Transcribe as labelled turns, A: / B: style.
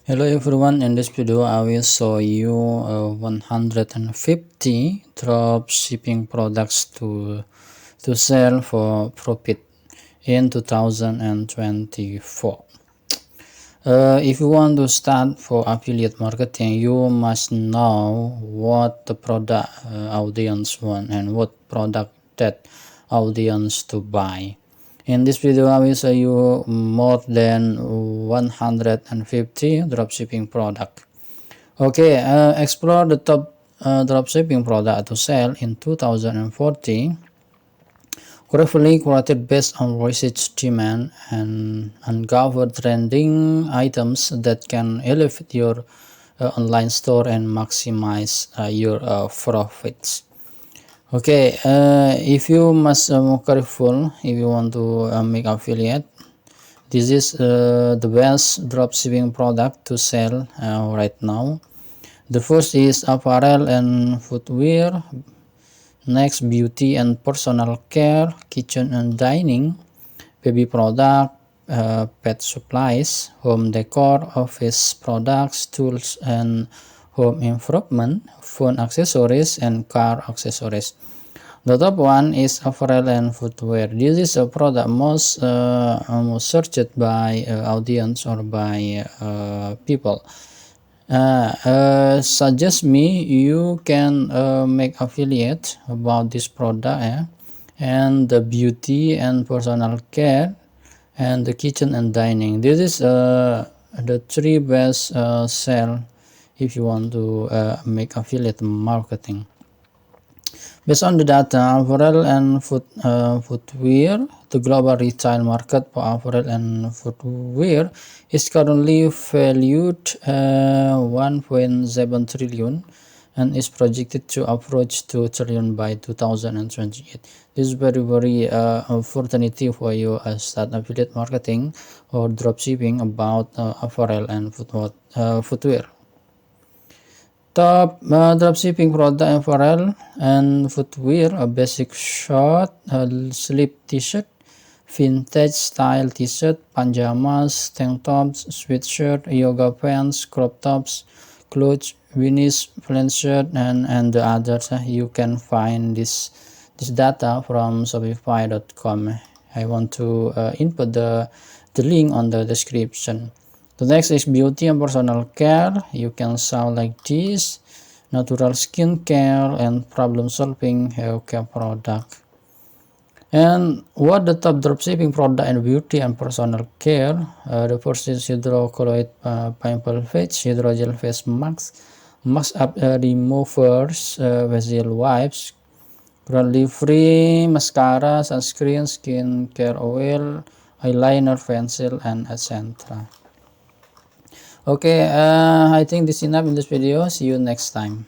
A: Hello everyone, in this video I will show you 150 drop shipping products to sell for profit in 2024. If you want to start for affiliate marketing, you must know what the product audience want and what product that audience to buy. In this video, I will show you more than 150 dropshipping product. Okay, explore the top dropshipping product to sell in 2014. Carefully curated based on research demand and uncover trending items that can elevate your online store and maximize your profits. Okay, if you must careful if you want to make affiliate, this is the best dropshipping product to sell right now. The first is apparel and footwear. Next, beauty and personal care, kitchen and dining, baby product, pet supplies, home decor, office products, tools and home improvement, phone accessories and car accessories. The top one is apparel and footwear. This is a product most searched by audience or by people. Suggest me you can make affiliate about this product, and the beauty and personal care and the kitchen and dining. This is the three best sell if you want to make affiliate marketing. Based on the data, apparel and footwear, the global retail market for apparel and footwear is currently valued 1.7 trillion and is projected to approach 2 trillion by 2028. This is very opportunity for you as start affiliate marketing or dropshipping about apparel and footwear. Top dropshipping product apparel and footwear: a basic short sleeve t-shirt, vintage style t-shirt, pajamas, tank tops, sweatshirt, yoga pants, crop tops, clothes, beanies, plain shirt, and the others. You can find this data from shopify.com. I want to input the link on the description. The next is beauty and personal care. You can sell like this: natural skin care and problem solving hair care product. And what the top dropshipping product and beauty and personal care? The first is hydrocolloid pimple face, hydrogel face mask, mask up removers, facial wipes, cruelty free mascara, sunscreen, skin care oil, eyeliner, pencil, and etc. Okay, I think this is enough in this video. See you next time.